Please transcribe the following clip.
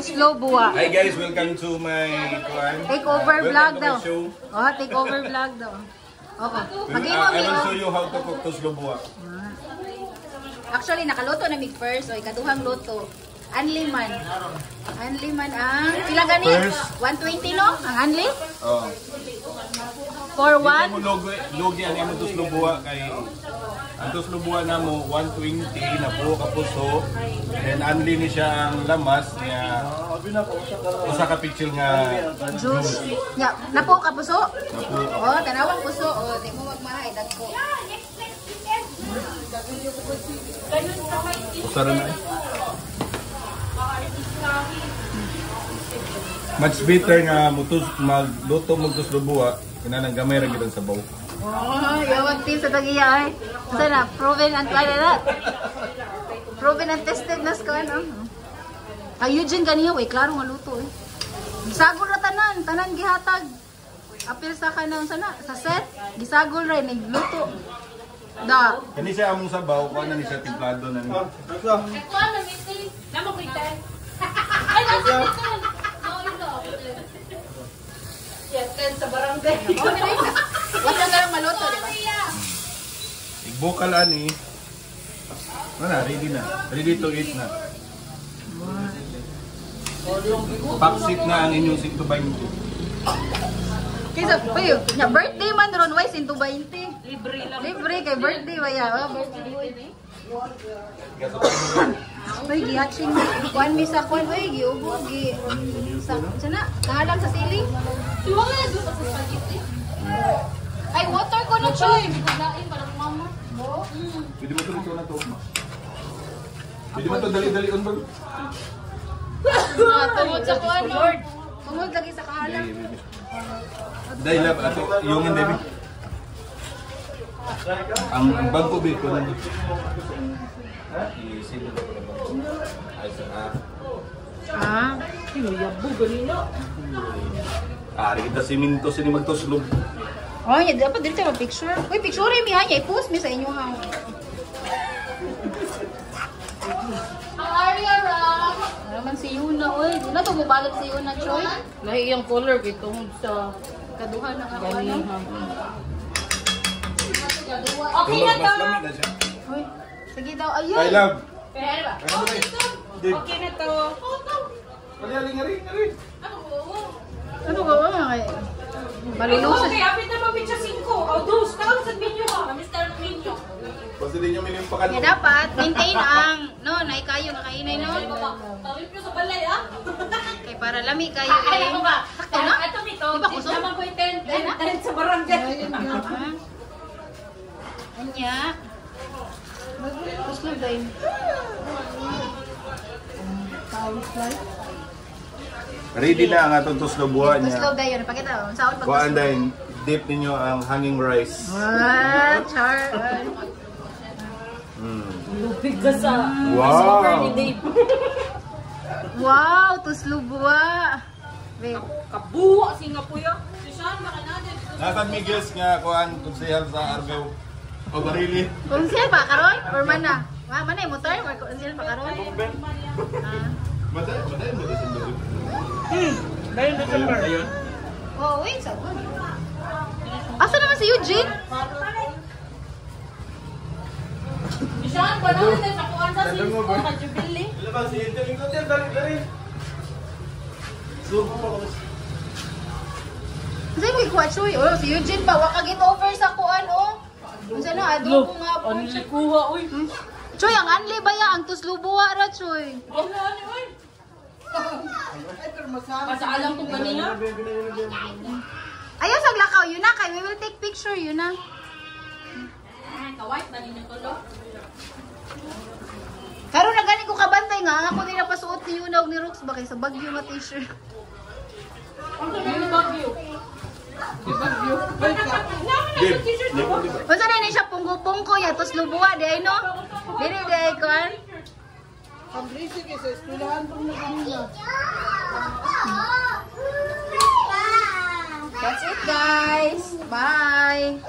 Slow buwa. Hi guys, welcome to my takeover vlog daw. Oh, takeover vlog daw. Okay. I will show you how to cook to slow buwa. Actually, nakaluto na mig first. O, ikaduhang luto. Anli man. Anli man ang... Pila gani? 120 no? Ang anli? Oo. For one? Hindi mo logi ang imo to slow buwa kay... Ang to slow buwa na mo, 120 na po kapuso. Then anli ni siya ang lamas niya. Usa ka picture nga juice. Ya, napo ka puso? Napo. Oh, tanawang puso. Oh, di mo magmahay. Dagko. Usara na eh. Much better nga magluto mo to slow buwa kinahanglan gamay ra gyud ang sabaw. Oh, yawag team sa tagiya ay. Sana proven and tried. Proven and tested na sa ano. Ay Eugene kaniya way klaro nga luto eh. Gisagol ra tanan gihatag. Apil sa kanang sana sa set, gisagol ra nagluto. Da. Kani siya among sabaw, kuha na ni siya timplado na ni. Ito ano, missing? Namo kita. Ay, nasa ito. No, ito. Yes, sa barangay. Wala na lang maluto, di ba? Igbokal ani. Wala, ready na. Ready to eat na. Paksit na ang inyong 120. Kaysa, payo, nya birthday man ron, why 120? Libre lang. Libre kay birthday, waya. Oh, birthday boy. Uy, gihatching. Kuan mi sa kuan, uy, giubog, sana, kahalang sa siling. Tuwang na doon sa spaghetti. Ay, water ko na, Choy. Biglain para mama. Pwede mo ito na to. Pwede mo ito dali-dalion ba? Tungod sa kuan, no? Tungod lagi sa kahalang. Dahil lab, ato, yung hindi. Ang bangko ba ito na dito? Isip ito ba? Ay, sa Yabu ganino. ari kita siminto sini magtuslog. Oh, ya dapat dito mag picture. Uy, picture mi ha, i-post mi sa inyo ha. Ang area ram. Naman si Yuna, oy. Di na to mubalot si Yuna, Choy. Lahi yung color kito sa Kaduhan na ako. ganihan. Okay na to. Uy, sige daw, ayun. I love. Pero ba? Okay na to. Ari. Ano ba ba? Malilusan. Okay, apit na pamit sa 5. O, dos. Tawag sa menu ko. Mr. Menu. Basta din yung minimpakan. Kaya dapat, maintain ang, no, naikayo na kainay, no? Tawag nyo sa balay, ah. Kay para lami kayo. Ay, ako ba? Sakto na? Ito nito. Di ba kusog? Naman ko yung tent sa barangay. Anya. Kuslo dahil. Ready na ang atong tuslo buwan Kuslo niya. dahil. Pakita, saan pag Kuhaan dahil, dip ninyo ang hanging rice. What? Char. Lupig ka sa Wow! ni Dave. Wow, tuslubuwa. Wait. Kabuwa Singapore. Si Sean, baka natin. Nasaan Miguel's nga kuhaan konsehal sa Argao? O Barili? Kung siya pa karon or mana? Mana yung motor or kung siya pa karon? Madali mo sa December. Dahil December. Ayun. Oh, wait, sa asa naman si Eugene? Si Sean, baka natin sa kuwan sa Cisco, sa Jubilee. Ilabas, yung hotel, dali. Subo pa ako. Kasi may kuwachoy. Oh, si Eugene pa. Waka get over sa kuan, oh. Unsa na, adobo nga po. Ano si kuha, uy. Choy, ang anli ba ya? Ang tuslubuwa ra, Choy. Wala ni, uy. Pasaalam ko kanina. Ayaw, saglakaw. Yun na, kay we will take picture. Yun na. Kawait, dali nito lo. Karon na gani ko kabantay nga. Ako nila pasuot ni Yuna og ni Rox ba kay sa Bagyo nga t-shirt. Ang sabi ni Bagyo. Unsa na ni siya punggo-pungko ya tuslubuwa di ay no? Dili di ay kon. That's it guys. Bye.